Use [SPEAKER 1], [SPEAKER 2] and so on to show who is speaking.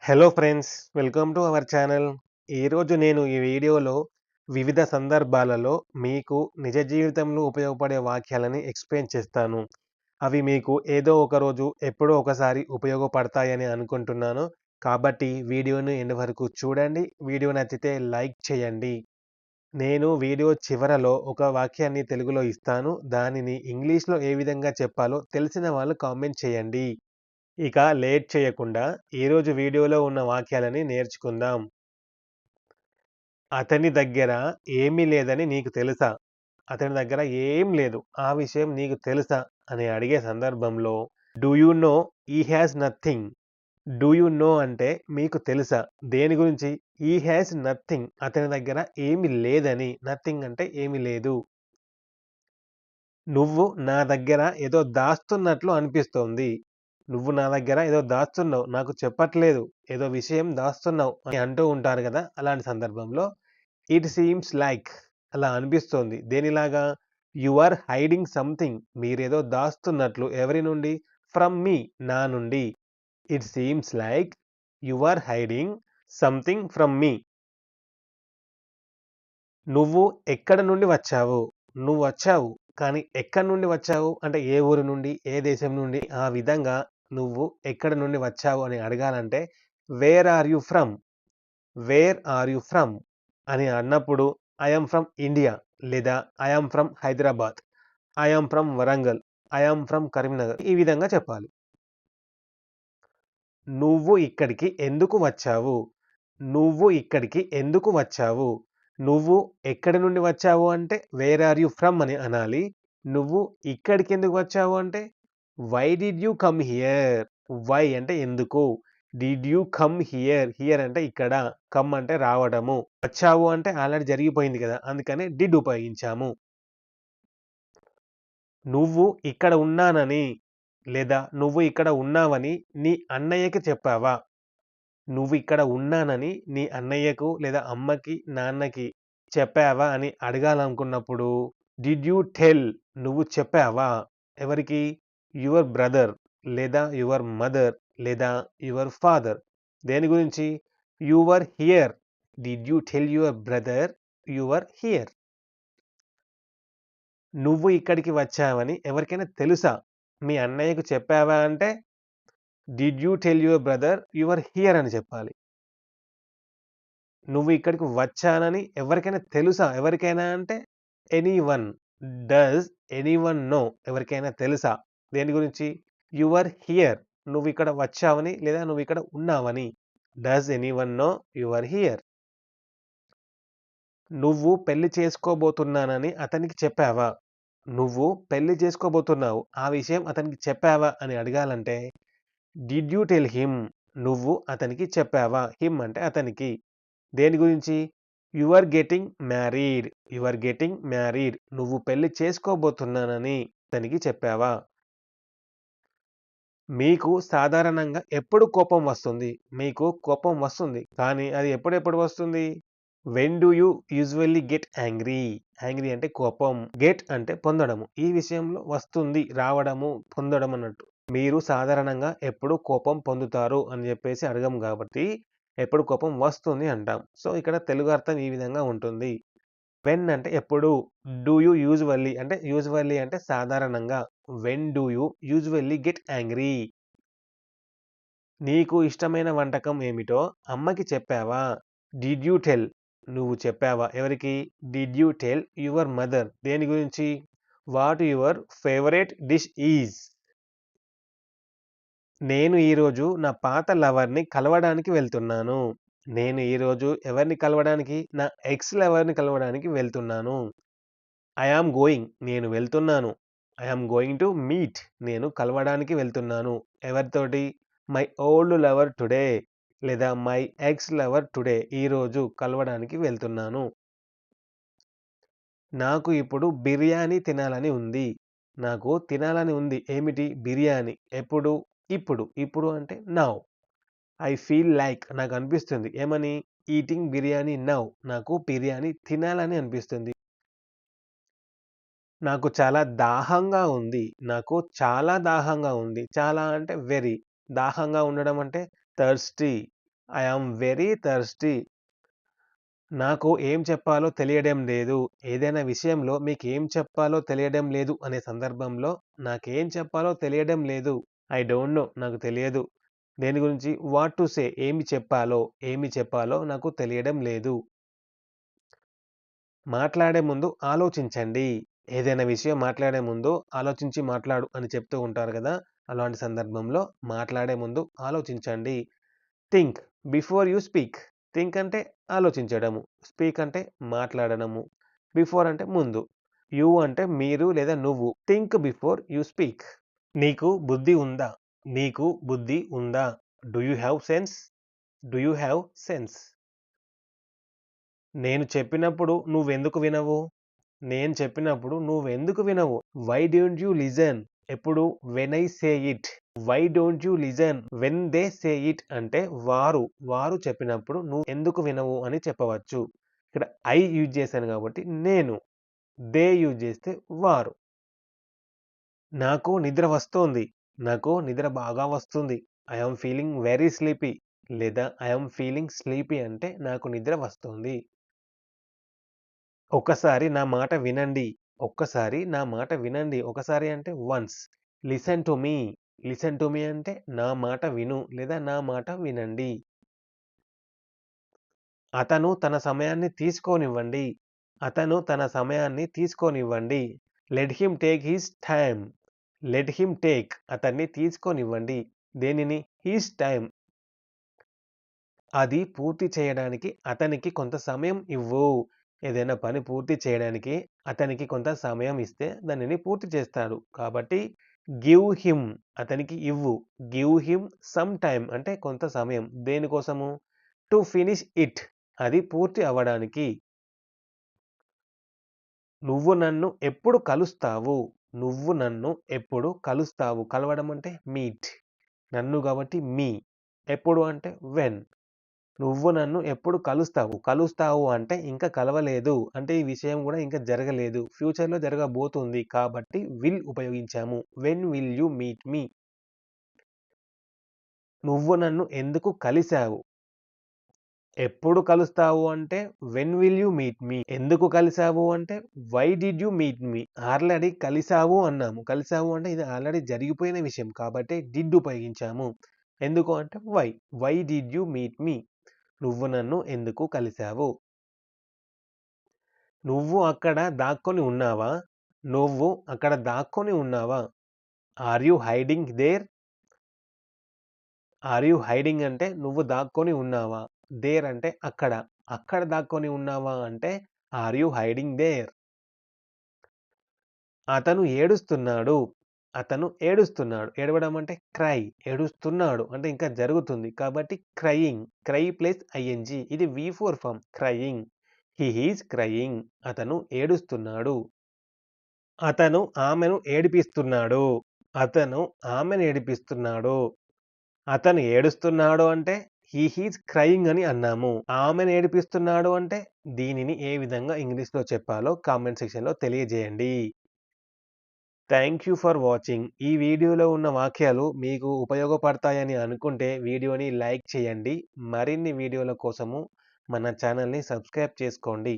[SPEAKER 1] Hello friends, welcome to our channel. ఈరోజు నేను ఈ వీడియోలో వివిధ సందర్భాలలో మీకు నిజ జీవితంలో ఉపయోగపడే వాక్యాలని ఎక్స్‌ప్లెయిన్ చేస్తాను. అవి మీకు ఏదో ఒక రోజు, ఎప్పుడో ఒకసారి ఉపయోగపడతాయని అనుకుంటున్నాను. కాబట్టి వీడియోని ఎండ్ వరకు చూడండి. వీడియో నచ్చితే లైక్ చేయండి. నేను వీడియో చివరలో ఒక వాక్యాన్ని తెలుగులో ఇస్తాను. దానిని ఇంగ్లీష్‌లో ఏ విధంగా చెప్పాలో తెలిసిన వాళ్ళు కామెంట్ చేయండి. ఇక లేట్ చేయకుండా ఈరోజు వీడియోలో ఉన్న వాక్యాలని నేర్చుకుందాం. అతని దగ్గర ఏమీ లేదని నీకు తెలుసా? అతని దగ్గర ఏం లేదు. ఆ విషయం నీకు తెలుసా? అని అడిగే సందర్భంలో do you no he has nothing. Do you know అంటే మీకు తెలుసా? దేని గురించి? He has nothing. అతని దగ్గర ఏమీ లేదని. నథింగ్ అంటే ఏమీ లేదు. నువ్వు నా దగ్గర ఏదో దాస్తున్నట్లు అనిపిస్తోంది. నువ్వు నా దగ్గర ఏదో దాస్తున్నావు. నాకు చెప్పట్లేదు. ఏదో విషయం దాస్తున్నావు అని అంటూ ఉంటారు గదా! అలాంటి సందర్భంలో ఇట్ సీమ్స్ లైక్ అలా అనిపిస్తోంది. దేనిలాగా? You are hiding something. మీరేదో దాస్తున్నట్లు. ఎవరి నుండి? From me. నా నుండి. It seems like you are hiding something from me. నువ్వు ఎక్కడి నుండి వచ్చావు? నువ్వొచ్చావు. కానీ ఎక్కడి నుండి వచ్చావు? అంటే ఏ ఊరు నుండి? ఏ దేశం నుండి? ఆ విధంగా నువ్వు ఎక్కడి నుండి వచ్చావు అని అడగాలంటే where are you from? Where are you from? అని అన్నప్పుడు ఐ యామ్ ఫ్రమ్ ఇండియా లేదా I am from Hyderabad. I am from Warangal. I am from Karimnagar. ఈ విధంగా చెప్పాలి. నువ్వు ఇక్కడికి ఎందుకు వచ్చావు? నువ్వు ఇక్కడికి ఎందుకు వచ్చావు? నువ్వు ఎక్కడి నుండి వచ్చావు అంటే వేర్ ఆర్ యూ ఫ్రమ్ అని అనాలి. నువ్వు ఇక్కడికెందుకు వచ్చావు అంటే why did you come here? Why అంటే ఎందుకు? Did you come here? Here అంటే ఇక్కడ. కమ్ అంటే రావడము. వచ్చావు అంటే ఆల్రెడీ జరిగిపోయింది కదా! అందుకనే డిడ్ ఉపయోగించాము. నువ్వు ఇక్కడ ఉన్నానని లేదా నువ్వు ఇక్కడ ఉన్నావని నీ అన్నయ్యకి చెప్పావా? నువ్వు ఇక్కడ ఉన్నానని నీ అన్నయ్యకు లేదా అమ్మకి, నాన్నకి చెప్పావా అని అడగాలనుకున్నప్పుడు డిడ్ యూ టెల్? నువ్వు చెప్పావా? ఎవరికి? యువర్ బ్రదర్ లేదా యువర్ మదర్ లేదా యువర్ ఫాదర్. దేని గురించి? You were here. Did you tell your brother you were here? నువ్వు ఇక్కడికి వచ్చావని ఎవరికైనా తెలుసా? మీ అన్నయ్యకు చెప్పావా అంటే did you tell your brother you were here అని చెప్పాలి. నువ్వు ఇక్కడికి వచ్చానని ఎవరికైనా తెలుసా? ఎవరికైనా అంటే ఎనీవన్. Does anyone no? ఎవరికైనా తెలుసా? దేని గురించి? You are here. నువ్విక్కడ వచ్చావని లేదా నువ్విక్కడ ఉన్నావని. Does anyone know you are here? నువ్వు పెళ్లి చేసుకోబోతున్నానని అతనికి చెప్పావా? నువ్వు పెళ్లి చేసుకోబోతున్నావు. ఆ విషయం అతనికి చెప్పావా అని అడగాలంటే డిడ్ యూ టెల్ హిమ్? నువ్వు అతనికి చెప్పావా? హిమ్ అంటే అతనికి. దేని గురించి? You are getting married. You are getting married. నువ్వు పెళ్లి చేసుకోబోతున్నానని అతనికి చెప్పావా? మీకు సాధారణంగా ఎప్పుడు కోపం వస్తుంది? మీకు కోపం వస్తుంది. కానీ అది ఎప్పుడెప్పుడు వస్తుంది? When do you usually get angry? Angry అంటే కోపం. గెట్ అంటే పొందడము. ఈ విషయంలో వస్తుంది, రావడము, పొందడం అన్నట్టు. మీరు సాధారణంగా ఎప్పుడు కోపం పొందుతారు అని చెప్పేసి అడగము కాబట్టి ఎప్పుడు కోపం వస్తుంది అంటాం. సో, ఇక్కడ తెలుగు అర్థం ఈ విధంగా ఉంటుంది. వెన్ అంటే ఎప్పుడు. డూ యూ యూజువల్లీ అంటే యూజువల్లీ అంటే సాధారణంగా. When do you usually get angry? నీకు ఇష్టమైన వంటకం ఏమిటో అమ్మకి చెప్పావా? Did you tell? నువ్వు చెప్పావా? ఎవరికి? Did you tell your mother? దేని గురించి? What your favourite dish is? నేను ఈరోజు నా పాత లవర్‌ని కలవడానికి వెళ్తున్నాను. నేను ఈరోజు ఎవరిని కలవడానికి? నా ఎక్స్ లవర్‌ని కలవడానికి వెళ్తున్నాను. I am going. నేను వెళ్తున్నాను. I am going to meet. నేను కలవడానికి వెళ్తున్నాను. ఎవరితోటి? మై ఓల్డ్ లవర్ టుడే లేదా మై ఎక్స్ లవర్ టుడే. ఈరోజు కలవడానికి వెళ్తున్నాను. నాకు ఇప్పుడు బిర్యానీ తినాలని ఉంది. నాకు తినాలని ఉంది. ఏమిటి? బిర్యానీ. ఎప్పుడు? ఇప్పుడు. ఇప్పుడు అంటే నౌ. ఐ ఫీల్ లైక్ నాకనిపిస్తుంది. ఏమని? Eating biryani now. నాకు బిర్యానీ తినాలని అనిపిస్తుంది. నాకు చాలా దాహంగా ఉంది. నాకు చాలా దాహంగా ఉంది. చాలా అంటే వెరీ. దాహంగా ఉండడం అంటే thirsty. I am very thirsty. నాకు ఏం చెప్పాలో తెలియడం లేదు. ఏదైనా విషయంలో మీకేం చెప్పాలో తెలియడం లేదు అనే సందర్భంలో నాకేం చెప్పాలో తెలియడం లేదు. ఐ డోంట్ నో నాకు తెలియదు. దేని గురించి వాట్ టు సే ఏమి చెప్పాలో నాకు తెలియడం లేదు. మాట్లాడే ముందు ఆలోచించండి. ఏదైనా విషయం మాట్లాడే ముందు ఆలోచించి మాట్లాడు అని చెప్తూ ఉంటారు గదా! అలాంటి సందర్భంలో మాట్లాడే ముందు ఆలోచించండి. Think before you speak. Think అంటే ఆలోచించడము. స్పీక్ అంటే మాట్లాడడము. బిఫోర్ అంటే ముందు. యూ అంటే మీరు లేదా నువ్వు. Think before you speak. నీకు బుద్ధి ఉందా? నీకు బుద్ధి ఉందా? Do you have sense? Do you have sense? నేను చెప్పినప్పుడు నువ్వెందుకు వినవు? నేను చెప్పినప్పుడు నువ్వెందుకు వినవు? Why don't you listen? ఎప్పుడు when I say it. Why don't you listen when they say it అంటే వారు చెప్పినప్పుడు నువ్వు ఎందుకు వినవు అని చెప్పవచ్చు. ఇక్కడ ఐ యూజ్ చేశాను కాబట్టి నేను. దే యూజ్ చేస్తే వారు. నాకు నిద్ర వస్తోంది. నాకు నిద్ర బాగా వస్తుంది. I am feeling very sleepy లేదా ఐ యామ్ ఫీలింగ్ స్లీపీ అంటే నాకు నిద్ర వస్తోంది. ఒక్కసారి నా మాట వినండి. ఒక్కసారి నా మాట వినండి. ఒకసారి అంటే once. Listen to me. Listen to me అంటే నా మాట విను లేదా నా మాట వినండి. అతను తన సమయాన్ని తీసుకోనివ్వండి. అతను తన సమయాన్ని తీసుకోనివ్వండి. Let him take his time. Let him take అతన్ని తీసుకోనివ్వండి. దేనిని? His time. అది పూర్తి చేయడానికి అతనికి కొంత సమయం ఇవ్వు. ఏదైనా పని పూర్తి చేయడానికి అతనికి కొంత సమయం ఇస్తే దానిని పూర్తి చేస్తాడు. కాబట్టి గివ్ హిమ్ అతనికి ఇవ్వు. గివ్ హిమ్ సమ్ టైమ్ అంటే కొంత సమయం. దేనికోసము? టు ఫినిష్ ఇట్ అది పూర్తి అవ్వడానికి. నువ్వు నన్ను ఎప్పుడు కలుస్తావు? నువ్వు నన్ను ఎప్పుడు కలుస్తావు? కలవడం అంటే మీట్. నన్ను కాబట్టి మీ. ఎప్పుడు అంటే వెన్. నువ్వు నన్ను ఎప్పుడు కలుస్తావు? కలుస్తావు అంటే ఇంకా కలవలేదు. అంటే ఈ విషయం గూడా ఇంకా జరగలేదు. ఫ్యూచర్‌లో జరగబోతుంది. కాబట్టి విల్ ఉపయోగించాము. When will you meet me? నువ్వు నన్ను ఎందుకు కలిసావు? ఎప్పుడు కలుస్తావు అంటే when will you meet me? ఎందుకు కలిసావు అంటే why did you meet me? Already కలిసావు అన్నాము. కలిసావు అంటే ఇది ఆల్రెడీ జరిగిపోయిన విషయం. కాబట్టి డిడ్ ఉపయోగించాము. ఎందుకు అంటే why. Why did you meet me? నువ్వు నన్ను ఎందుకు కలిసావు? నువ్వు అక్కడ దాక్కొని ఉన్నావా? నువ్వు అక్కడ దాక్కొని ఉన్నావా? Are you hiding there? Are you hiding అంటే నువ్వు దాక్కొని ఉన్నావా? దేర్ అంటే అక్కడ. అక్కడ దాక్కొని ఉన్నావా అంటే ఆర్ యూ హైడింగ్ దేర్? అతను ఏడుస్తున్నాడు. అతను ఏడుస్తున్నాడు. ఏడవడం అంటే క్రై. ఏడుస్తున్నాడు అంటే ఇంకా జరుగుతుంది. కాబట్టి క్రయింగ్. క్రై ప్లస్ ఐఎన్‌జీ ఇది వి4 form crying. He is crying. అతను ఏడుస్తున్నాడు. అతను ఆమెను ఏడిపిస్తున్నాడు. అతను ఆమెను ఏడిపిస్తున్నాడు. అతను ఏడుస్తున్నాడు అంటే హి ఈజ్ క్రయింగ్ అని అన్నాము. ఆమెను ఏడిపిస్తున్నాడు అంటే దీనిని ఏ విధంగా ఇంగ్లీష్‌లో చెప్పాలో కామెంట్ సెక్షన్‌లో తెలియజేయండి. Thank you for watching. ఈ వీడియోలో ఉన్న వాక్యాలు మీకు ఉపయోగపడతాయని అనుకుంటే వీడియోని లైక్ చేయండి. మరిన్ని వీడియోల కోసము మన ఛానల్‌ని సబ్స్క్రైబ్ చేసుకోండి.